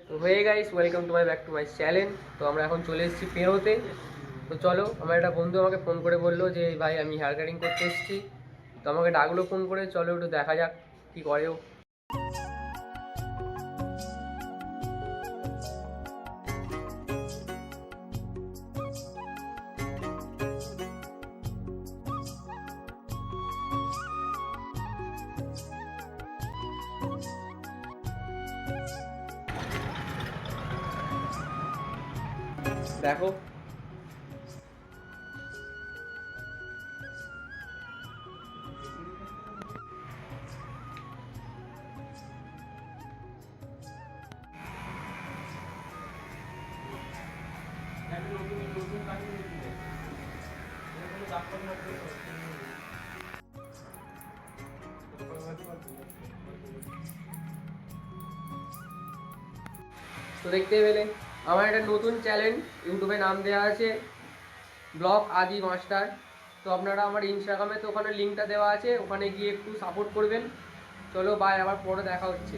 তো হয়ে guys, welcome to my back to my channel. তো আমরা এখন চলে এসেছি পেরোতে। তো চলো, আমার একটা বন্ধু আমাকে ফোন করে বললো যে ভাই আমি হেয়ার কাটিং করতে এসেছি। তো আমাকে ডাকলো ফোন করে, চলো একটু দেখা যাক কী করে ও। দেখো, তো দেখতেই পেলে আমার একটা নতুন চ্যানেল ইউটিউবে নাম দেওয়া আছে ব্লগ আদি মাস্টার। তো আপনারা আমার ইনস্টাগ্রামে, তো ওখানে লিঙ্কটা দেওয়া আছে, ওখানে গিয়ে একটু সাপোর্ট করবেন। চলো বাই, আবার পরে দেখা হচ্ছে।